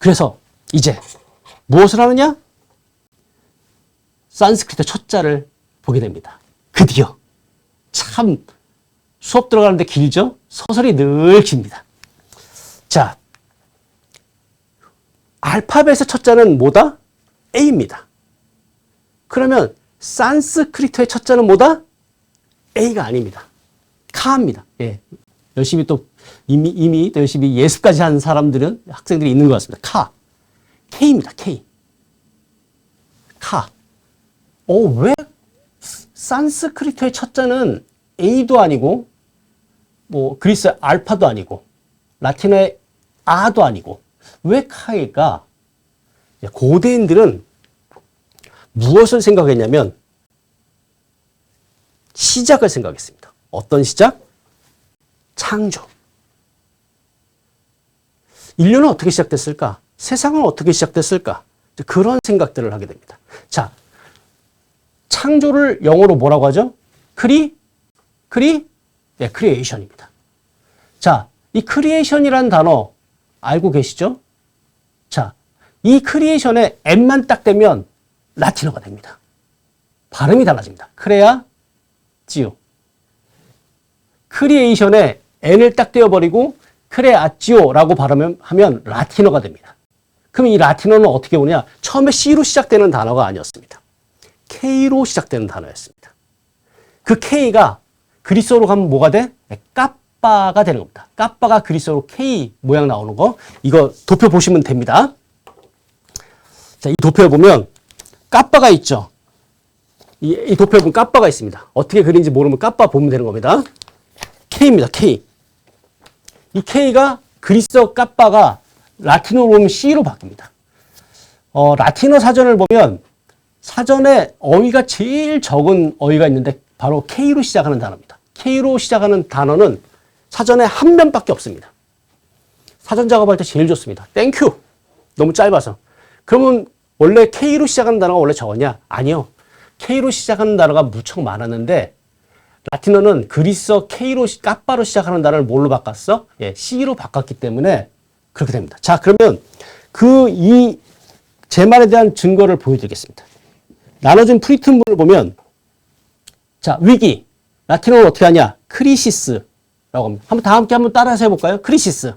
그래서 이제 무엇을 하느냐? 산스크리트 초자를 보게 됩니다. 드디어. 참 수업 들어가는데 길죠? 서설이 늘 깁니다. 자, 알파벳의 첫자는 뭐다? A입니다. 그러면 산스크리트의 첫자는 뭐다? A가 아닙니다. 카입니다. 예. 열심히 또 이미 열심히 예습까지 한 사람들은 학생들이 있는 것 같습니다. 카. K입니다. K. 카. 왜 산스크리트의 첫자는 A도 아니고 뭐 그리스 알파도 아니고 라틴어의 아도 아니고 왜 카일까? 고대인들은 무엇을 생각했냐면 시작을 생각했습니다. 어떤 시작? 창조. 인류는 어떻게 시작됐을까? 세상은 어떻게 시작됐을까? 그런 생각들을 하게 됩니다. 자, 창조를 영어로 뭐라고 하죠? 크리에이션입니다. 자, 이 크리에이션이라는 단어 알고 계시죠? 자, 이 크리에이션에 N만 딱 되면 라틴어가 됩니다. 발음이 달라집니다. 크레아, 지오. 크리에이션에 N을 딱 떼어버리고 크레아지오라고 발음하면 라틴어가 됩니다. 그럼 이 라틴어는 어떻게 오냐? 처음에 C로 시작되는 단어가 아니었습니다. K로 시작되는 단어였습니다. 그 K가 그리스어로 가면 뭐가 돼? 까빠가 되는 겁니다. 까빠가 그리스어로 K 모양 나오는 거. 이거 도표 보시면 됩니다. 자, 이 도표에 보면 까빠가 있죠. 이 도표에 보면 까빠가 있습니다. 어떻게 그린지 모르면 까빠 보면 되는 겁니다. K입니다. K. 이 K가 그리스어 까빠가 라틴어로 보면 C로 바뀝니다. 라틴어 사전을 보면 사전에 어휘가 제일 적은 어휘가 있는데 바로 K로 시작하는 단어입니다. K로 시작하는 단어는 사전에 한 면밖에 없습니다. 사전 작업할 때 제일 좋습니다. 땡큐. 너무 짧아서. 그러면 원래 K로 시작하는 단어가 원래 적었냐? 아니요. K로 시작하는 단어가 무척 많았는데 라틴어는 그리스어 K로 까빠로 시작하는 단어를 뭘로 바꿨어? 예, C로 바꿨기 때문에 그렇게 됩니다. 자, 그러면 제 말에 대한 증거를 보여드리겠습니다. 나눠진 프리튼문을 보면 자, 위기. 라틴어로 어떻게 하냐? 크리시스라고 합니다. 다 함께 따라서 해볼까요? 크리시스.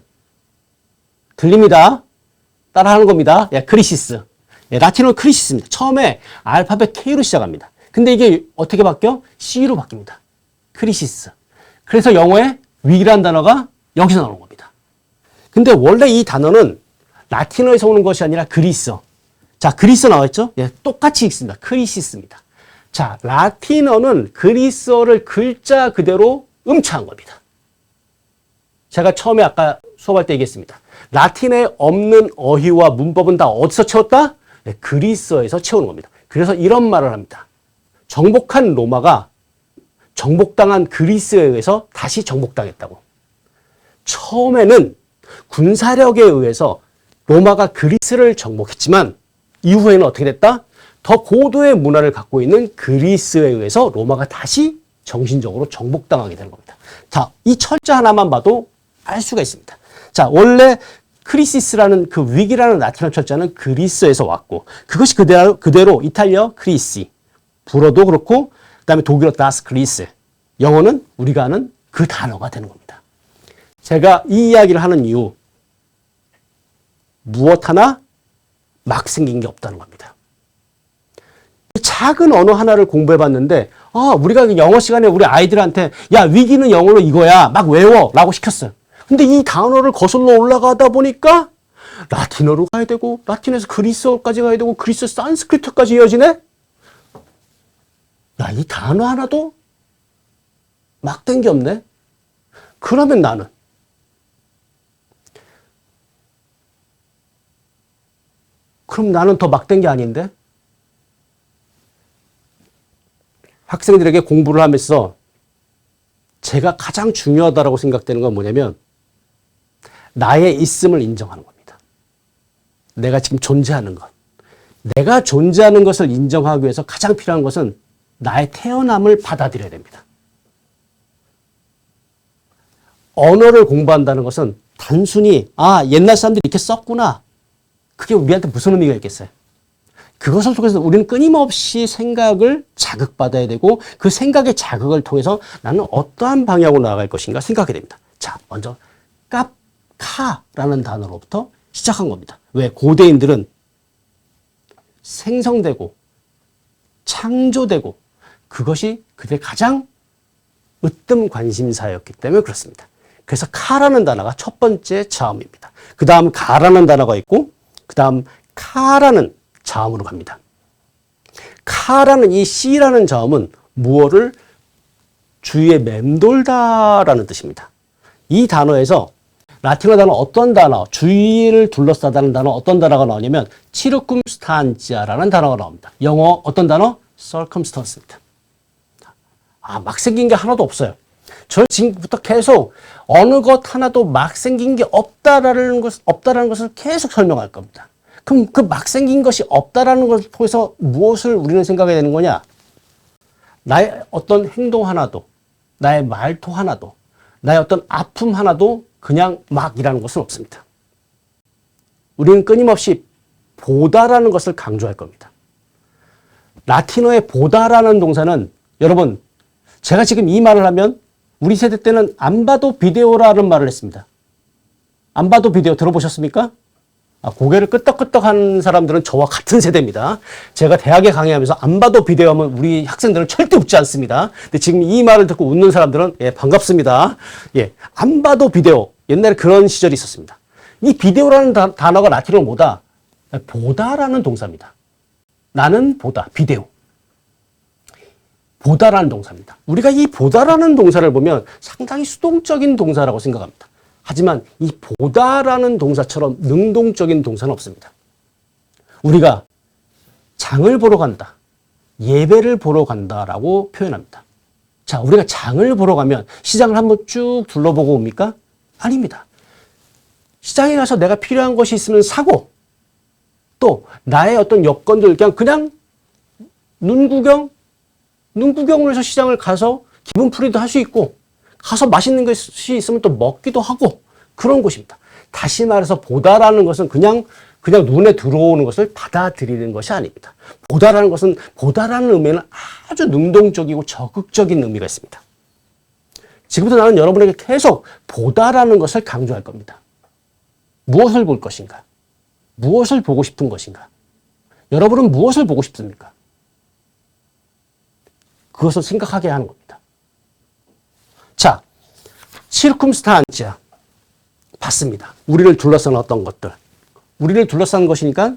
들립니다. 따라하는 겁니다. 예, 크리시스. 예, 라틴어는 크리시스입니다. 처음에 알파벳 K로 시작합니다. 근데 이게 어떻게 바뀌어? C로 바뀝니다. 크리시스. 그래서 영어에 위기라는 단어가 여기서 나오는 겁니다. 근데 원래 이 단어는 라틴어에서 오는 것이 아니라 그리스어. 자, 그리스어 나와있죠? 예, 똑같이 읽습니다. 크리시스입니다. 자, 라틴어는 그리스어를 글자 그대로 음차한 겁니다. 제가 처음에 아까 수업할 때 얘기했습니다. 라틴에 없는 어휘와 문법은 다 어디서 채웠다? 네, 그리스어에서 채우는 겁니다. 그래서 이런 말을 합니다. 정복한 로마가 정복당한 그리스에 의해서 다시 정복당했다고. 처음에는 군사력에 의해서 로마가 그리스를 정복했지만 이후에는 어떻게 됐다? 더 고도의 문화를 갖고 있는 그리스에 의해서 로마가 다시 정신적으로 정복당하게 되는 겁니다. 자, 이 철자 하나만 봐도 알 수가 있습니다. 자, 원래 크리시스라는 그 위기라는 라틴어 철자는 그리스에서 왔고 그것이 그대로 이탈리아 크리시, 불어도 그렇고 그다음에 독일어 다스 크리스, 영어는 우리가 아는 그 단어가 되는 겁니다. 제가 이 이야기를 하는 이유 무엇 하나 막 생긴 게 없다는 겁니다. 작은 언어 하나를 공부해봤는데 우리가 영어 시간에 우리 아이들한테 야 위기는 영어로 이거야 막 외워 라고 시켰어요. 근데 이 단어를 거슬러 올라가다 보니까 라틴어로 가야 되고 라틴어에서 그리스어까지 가야 되고 그리스 산스크리트까지 이어지네? 야, 이 단어 하나도 막된 게 없네? 그러면 나는 더 막된 게 아닌데? 학생들에게 공부를 하면서 제가 가장 중요하다고 생각되는 건 뭐냐면 나의 있음을 인정하는 겁니다. 내가 지금 존재하는 것. 내가 존재하는 것을 인정하기 위해서 가장 필요한 것은 나의 태어남을 받아들여야 됩니다. 언어를 공부한다는 것은 단순히 옛날 사람들이 이렇게 썼구나 그게 우리한테 무슨 의미가 있겠어요? 그것을 통해서 우리는 끊임없이 생각을 자극받아야 되고 그 생각의 자극을 통해서 나는 어떠한 방향으로 나아갈 것인가 생각하게 됩니다. 자, 먼저 카라는 단어로부터 시작한 겁니다. 왜? 고대인들은 생성되고 창조되고 그것이 그들의 가장 으뜸 관심사였기 때문에 그렇습니다. 그래서 카라는 단어가 첫 번째 자음입니다. 그 다음 가라는 단어가 있고 그 다음 카라는 자음으로 갑니다. 카라는 이 C라는 자음은 무엇을 주위에 맴돌다라는 뜻입니다. 이 단어에서 라틴어 단어 어떤 단어, 주위를 둘러싸다는 단어 어떤 단어가 나오냐면 circumstantia라는 단어가 나옵니다. 영어 어떤 단어? circumstance입니다. 막 생긴 게 하나도 없어요. 저는 지금부터 계속 어느 것 하나도 막 생긴 게 없다라는 것을 계속 설명할 겁니다. 그럼 그 막 생긴 것이 없다라는 것을 통해서 무엇을 우리는 생각해야 되는 거냐? 나의 어떤 행동 하나도, 나의 말투 하나도, 나의 어떤 아픔 하나도 그냥 막이라는 것은 없습니다. 우리는 끊임없이 보다라는 것을 강조할 겁니다. 라틴어의 보다라는 동사는 여러분, 제가 지금 이 말을 하면 우리 세대 때는 안 봐도 비디오라는 말을 했습니다. 안 봐도 비디오 들어보셨습니까? 고개를 끄덕끄덕한 사람들은 저와 같은 세대입니다. 제가 대학에 강의하면서 안 봐도 비디오 하면 우리 학생들은 절대 웃지 않습니다. 근데 지금 이 말을 듣고 웃는 사람들은 반갑습니다. 안 봐도 비디오. 옛날에 그런 시절이 있었습니다. 이 비디오라는 단어가 라틴어로 뭐다? 보다라는 동사입니다. 나는 보다, 비디오. 보다라는 동사입니다. 우리가 이 보다라는 동사를 보면 상당히 수동적인 동사라고 생각합니다. 하지만 이 보다라는 동사처럼 능동적인 동사는 없습니다. 우리가 장을 보러 간다, 예배를 보러 간다라고 표현합니다. 자, 우리가 장을 보러 가면 시장을 한번 쭉 둘러보고 옵니까? 아닙니다. 시장에 가서 내가 필요한 것이 있으면 사고 또 나의 어떤 여건들 그냥 눈구경을 해서 시장을 가서 기분 풀이도 할 수 있고 가서 맛있는 것이 있으면 또 먹기도 하고 그런 곳입니다. 다시 말해서 보다라는 것은 그냥 눈에 들어오는 것을 받아들이는 것이 아닙니다. 보다라는 것은 보다라는 의미는 아주 능동적이고 적극적인 의미가 있습니다. 지금부터 나는 여러분에게 계속 보다라는 것을 강조할 겁니다. 무엇을 볼 것인가? 무엇을 보고 싶은 것인가? 여러분은 무엇을 보고 싶습니까? 그것을 생각하게 하는 겁니다. 자, circumstantia 봤습니다. 우리를 둘러싼 어떤 것들. 우리를 둘러싼 것이니까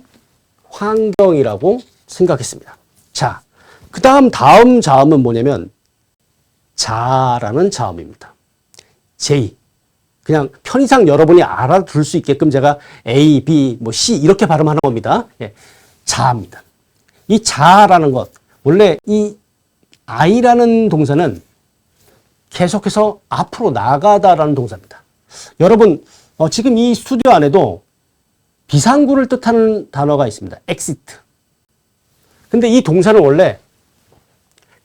환경이라고 생각했습니다. 자, 다음 자음은 뭐냐면 자라는 자음입니다. J. 그냥 편의상 여러분이 알아둘 수 있게끔 제가 A, B, C 이렇게 발음하는 겁니다. 자입니다. 이 자라는 것, 원래 이 I라는 동사는 계속해서 앞으로 나가다라는 동사입니다. 여러분, 지금 이 스튜디오 안에도 비상구를 뜻하는 단어가 있습니다. exit. 근데 이 동사는 원래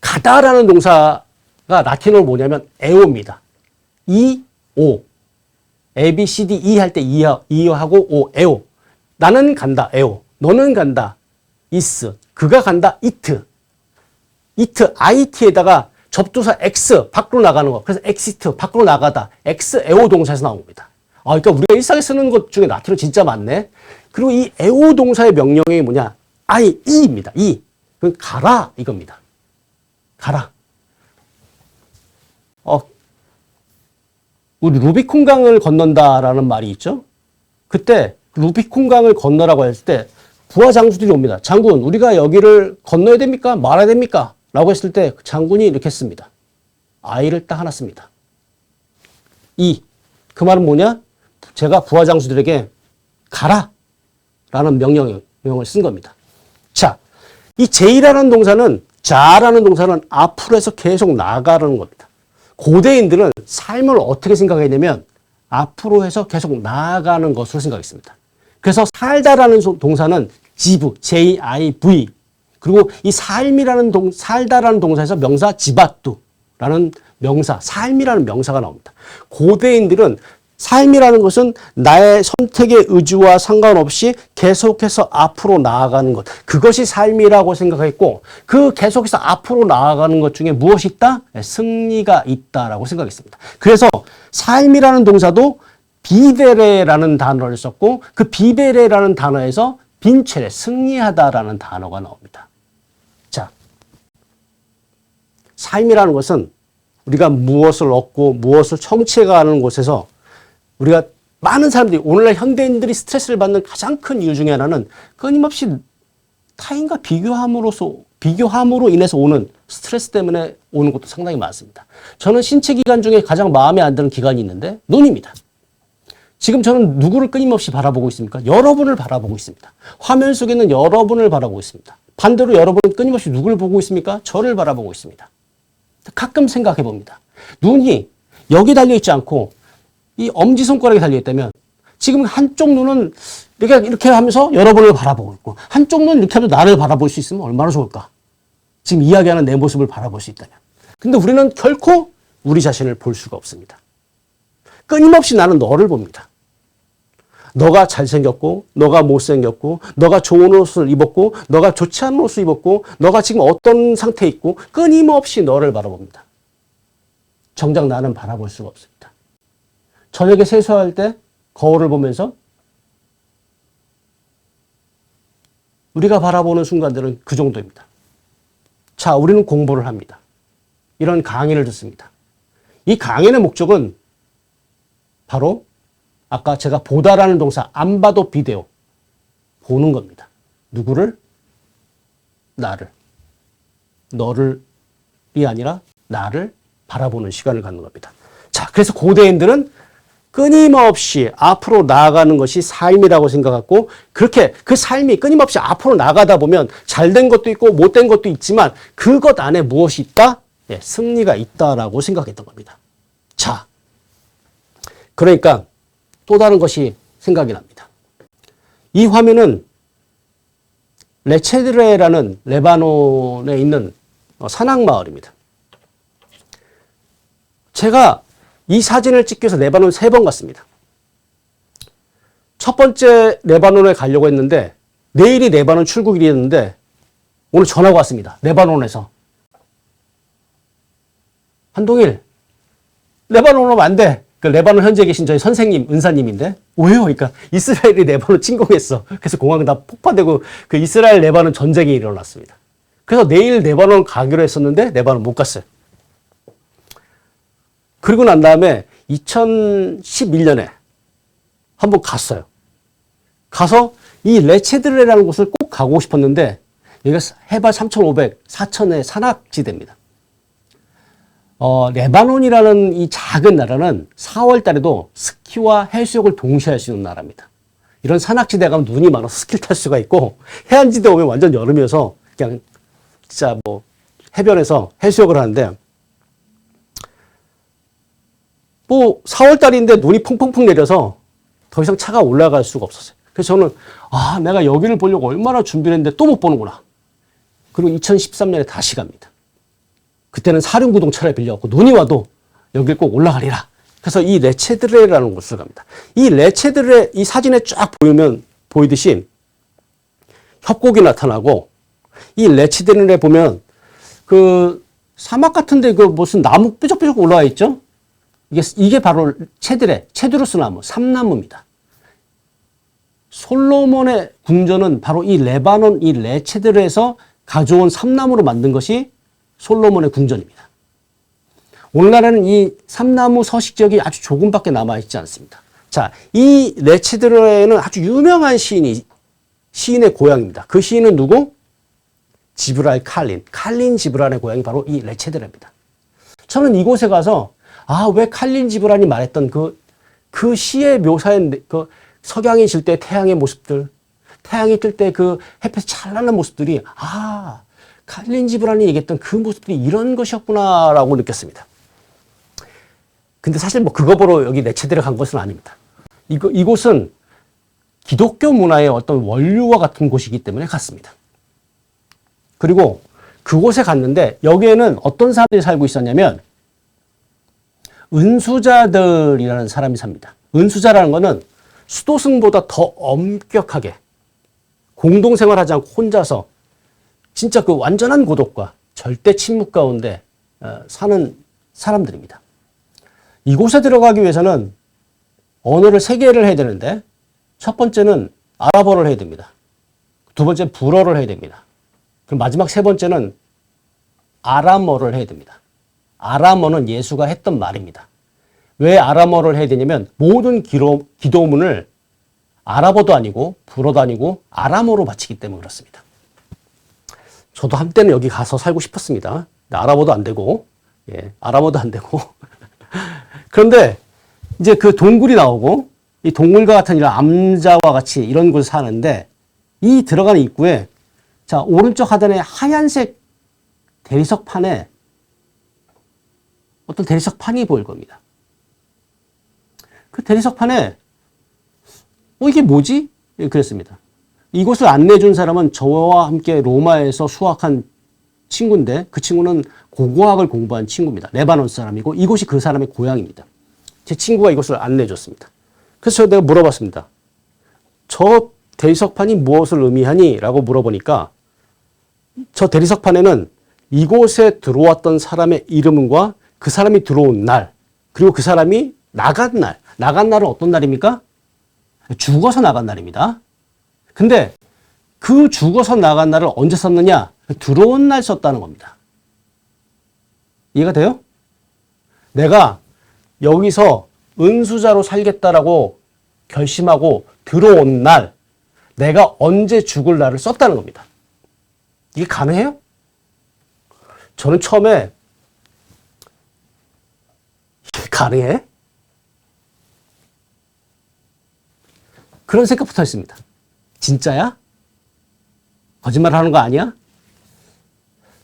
가다라는 동사가 라틴어로 뭐냐면 에오입니다. 오. A, B, C, D, E 할 때 이어하고 오, 에오. 나는 간다, 에오. 너는 간다, is. 그가 간다, it. it에다가 접두사 x 밖으로 나가는 거. 그래서 exit 밖으로 나가다. x 에오 동사에서 나온 겁니다. 그러니까 우리가 일상에 쓰는 것 중에 라틴어 진짜 많네. 그리고 이 에오 동사의 명령이 뭐냐? 이입니다. 그 가라 이겁니다. 가라. 우리 루비콘강을 건넌다라는 말이 있죠. 그때 루비콘강을 건너라고 했을 때 부하 장수들이 옵니다. 장군, 우리가 여기를 건너야 됩니까? 말아야 됩니까? 라고 했을 때 장군이 이렇게 했습니다. I를 딱 하나 씁니다. 그 말은 뭐냐? 제가 부하 장수들에게 가라! 라는 명령을 쓴 겁니다. 자, 이 J라는 동사는, 자라는 동사는 앞으로 해서 계속 나아가는 겁니다. 고대인들은 삶을 어떻게 생각했냐면 앞으로 해서 계속 나아가는 것으로 생각했습니다. 그래서 살다라는 동사는 지브, J-I-V. 그리고 이 살다라는 동사에서 명사 지바뚜라는 명사, 삶이라는 명사가 나옵니다. 고대인들은 삶이라는 것은 나의 선택의 의지와 상관없이 계속해서 앞으로 나아가는 것. 그것이 삶이라고 생각했고 그 계속해서 앞으로 나아가는 것 중에 무엇이 있다? 승리가 있다라고 생각했습니다. 그래서 삶이라는 동사도 비데레라는 단어를 썼고 그 비데레라는 단어에서 빈체레, 승리하다라는 단어가 나옵니다. 자, 삶이라는 것은 우리가 무엇을 얻고 무엇을 성취해가는 곳에서 우리가 많은 사람들이 오늘날 현대인들이 스트레스를 받는 가장 큰 이유 중에 하나는 끊임없이 타인과 비교함으로 인해서 오는 스트레스 때문에 오는 것도 상당히 많습니다. 저는 신체 기관 중에 가장 마음에 안 드는 기관이 있는데 눈입니다. 지금 저는 누구를 끊임없이 바라보고 있습니까? 여러분을 바라보고 있습니다. 화면 속에 있는 여러분을 바라보고 있습니다. 반대로 여러분은 끊임없이 누구를 보고 있습니까? 저를 바라보고 있습니다. 가끔 생각해 봅니다. 눈이 여기 달려있지 않고 이 엄지손가락에 달려있다면 지금 한쪽 눈은 이렇게 하면서 여러분을 바라보고 있고 한쪽 눈은 이렇게 하면서 나를 바라볼 수 있으면 얼마나 좋을까? 지금 이야기하는 내 모습을 바라볼 수 있다면. 근데 우리는 결코 우리 자신을 볼 수가 없습니다. 끊임없이 나는 너를 봅니다. 너가 잘생겼고 너가 못생겼고 너가 좋은 옷을 입었고 너가 좋지 않은 옷을 입었고 너가 지금 어떤 상태에 있고 끊임없이 너를 바라봅니다. 정작 나는 바라볼 수가 없습니다. 저녁에 세수할 때 거울을 보면서 우리가 바라보는 순간들은 그 정도입니다. 자, 우리는 공부를 합니다. 이런 강의를 듣습니다. 이 강의의 목적은 바로 아까 제가 보다라는 동사 안 봐도 비데오 보는 겁니다. 누구를? 나를. 너를이 아니라 나를 바라보는 시간을 갖는 겁니다. 자, 그래서 고대인들은 끊임없이 앞으로 나아가는 것이 삶이라고 생각했고 그렇게 그 삶이 끊임없이 앞으로 나가다 보면 잘된 것도 있고 못된 것도 있지만 그것 안에 무엇이 있다? 예, 승리가 있다라고 생각했던 겁니다. 자, 그러니까 또 다른 것이 생각이 납니다. 이 화면은 레체드레라는 레바논에 있는 산악마을입니다. 제가 이 사진을 찍기 위해서 레바논 3번 갔습니다. 첫 번째 레바논에 가려고 했는데 내일이 레바논 출국일이었는데 오늘 전화가 왔습니다. 레바논에서. 한동일, 레바논 오면 안 돼. 그 레바논 현지에 계신 저희 선생님, 은사님인데 왜요? 그러니까 이스라엘이 레바논 침공했어. 그래서 공항이 다 폭파되고 그 이스라엘 레바논 전쟁이 일어났습니다. 그래서 내일 레바논 가기로 했었는데 레바논 못 갔어요. 그리고 난 다음에 2011년에 한번 갔어요. 가서 이 레체드레라는 곳을 꼭 가고 싶었는데 여기가 해발 3,500, 4,000의 산악지대입니다. 레바논이라는 이 작은 나라는 4월 달에도 스키와 해수욕을 동시에 할 수 있는 나라입니다. 이런 산악지대 가면 눈이 많아서 스키를 탈 수가 있고 해안지대 오면 완전 여름이어서 그냥 진짜 뭐 해변에서 해수욕을 하는데 뭐 4월 달인데 눈이 펑펑펑 내려서 더 이상 차가 올라갈 수가 없었어요. 그래서 저는 내가 여기를 보려고 얼마나 준비를 했는데 또 못 보는구나. 그리고 2013년에 다시 갑니다. 그때는 사륜구동 차를 빌려갖고 눈이 와도 여길 꼭 올라가리라. 그래서 이 레체드레라는 곳을 갑니다. 이 레체드레 이 사진에 쫙 보이듯이 협곡이 나타나고 이 레체드레에 보면 그 사막 같은데 그 무슨 나무 뾰족뾰족 올라와 있죠? 이게 바로 체드루스 나무, 삼나무입니다. 솔로몬의 궁전은 바로 이 레바논 이 레체드레에서 가져온 삼나무로 만든 것이 솔로몬의 궁전입니다. 오늘날에는 이 삼나무 서식지역이 아주 조금밖에 남아있지 않습니다. 자, 이 레체드레에는 아주 유명한 시인의 고향입니다. 그 시인은 누구? 지브랄 칼린 지브랄의 고향이 바로 이 레체드레입니다. 저는 이곳에 가서 왜 칼린 지브란이 말했던 그 시의 묘사한 그 석양이 질 때 태양의 모습들, 태양이 뜰 때 그 햇볕이 찬란한 모습들이 칼린 지브란이 얘기했던 그 모습들이 이런 것이었구나라고 느꼈습니다. 근데 사실 뭐 그거 보러 여기 레체드레 간 것은 아닙니다. 이곳은 기독교 문화의 어떤 원류와 같은 곳이기 때문에 갔습니다. 그리고 그곳에 갔는데 여기에는 어떤 사람들이 살고 있었냐면 은수자들이라는 사람이 삽니다. 은수자라는 거는 수도승보다 더 엄격하게 공동생활하지 않고 혼자서 진짜 그 완전한 고독과 절대 침묵 가운데 사는 사람들입니다. 이곳에 들어가기 위해서는 언어를 3개를 해야 되는데 첫 번째는 아랍어를 해야 됩니다. 두 번째는 불어를 해야 됩니다. 그럼 마지막 3번째는 아람어를 해야 됩니다. 아람어는 예수가 했던 말입니다. 왜 아람어를 해야 되냐면 모든 기도문을 아랍어도 아니고 불어도 아니고 아람어로 바치기 때문에 그렇습니다. 저도 한때는 여기 가서 살고 싶었습니다. 아랍어도 안 되고, 아람어도 안 되고. 그런데 이제 그 동굴이 나오고 이 동굴과 같은 이런 암자와 같이 이런 곳을 사는데 이 들어가는 입구에 자, 오른쪽 하단에 하얀색 대리석판에 어떤 대리석판이 보일 겁니다. 그 대리석판에 이게 뭐지? 그랬습니다. 이곳을 안내해 준 사람은 저와 함께 로마에서 수학한 친구인데 그 친구는 고고학을 공부한 친구입니다. 레바논 사람이고 이곳이 그 사람의 고향입니다. 제 친구가 이곳을 안내해 줬습니다. 그래서 내가 물어봤습니다. 저 대리석판이 무엇을 의미하니? 라고 물어보니까 저 대리석판에는 이곳에 들어왔던 사람의 이름과 그 사람이 들어온 날 그리고 그 사람이 나간 날. 나간 날은 어떤 날입니까? 죽어서 나간 날입니다. 근데 그 죽어서 나간 날을 언제 썼느냐? 들어온 날 썼다는 겁니다. 이해가 돼요? 내가 여기서 은수자로 살겠다라고 결심하고 들어온 날, 내가 언제 죽을 날을 썼다는 겁니다. 이게 가능해요? 저는 처음에 가능해? 그런 생각부터 했습니다. 진짜야? 거짓말 하는 거 아니야?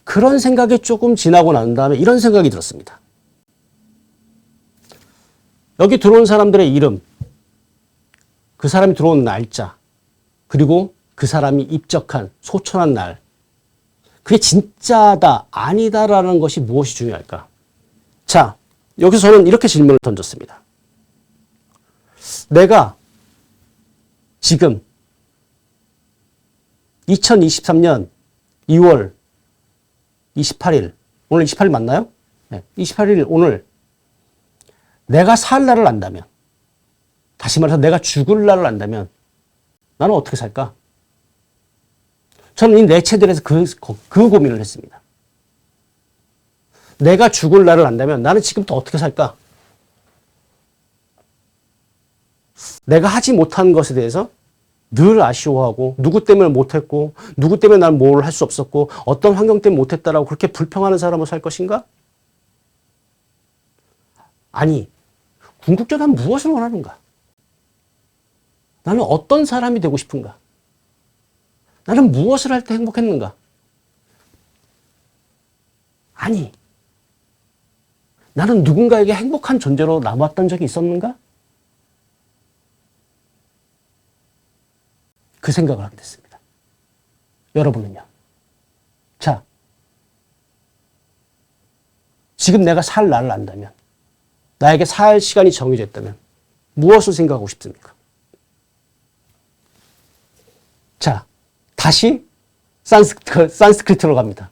그런 생각이 조금 지나고 난 다음에 이런 생각이 들었습니다. 여기 들어온 사람들의 이름, 그 사람이 들어온 날짜, 그리고 그 사람이 입적한 소천한 날, 그게 진짜다, 아니다라는 것이 무엇이 중요할까? 자, 여기서 저는 이렇게 질문을 던졌습니다. 내가 지금 2023년 2월 28일, 오늘 28일 맞나요? 네, 28일 오늘 내가 살 날을 안다면, 다시 말해서 내가 죽을 날을 안다면 나는 어떻게 살까? 저는 이 네 채들에서 그 고민을 했습니다. 내가 죽을 날을 안다면 나는 지금부터 어떻게 살까? 내가 하지 못한 것에 대해서 늘 아쉬워하고 누구 때문에 못했고 누구 때문에 난 뭘 할 수 없었고 어떤 환경 때문에 못했다라고 그렇게 불평하는 사람으로 살 것인가? 아니, 궁극적으로 난 무엇을 원하는가? 나는 어떤 사람이 되고 싶은가? 나는 무엇을 할 때 행복했는가? 아니, 나는 누군가에게 행복한 존재로 남았던 적이 있었는가? 그 생각을 하게 됐습니다. 여러분은요? 자, 지금 내가 살 날을 안다면, 나에게 살 시간이 정해져 있다면 무엇을 생각하고 싶습니까? 자, 다시 산스크리트로 갑니다.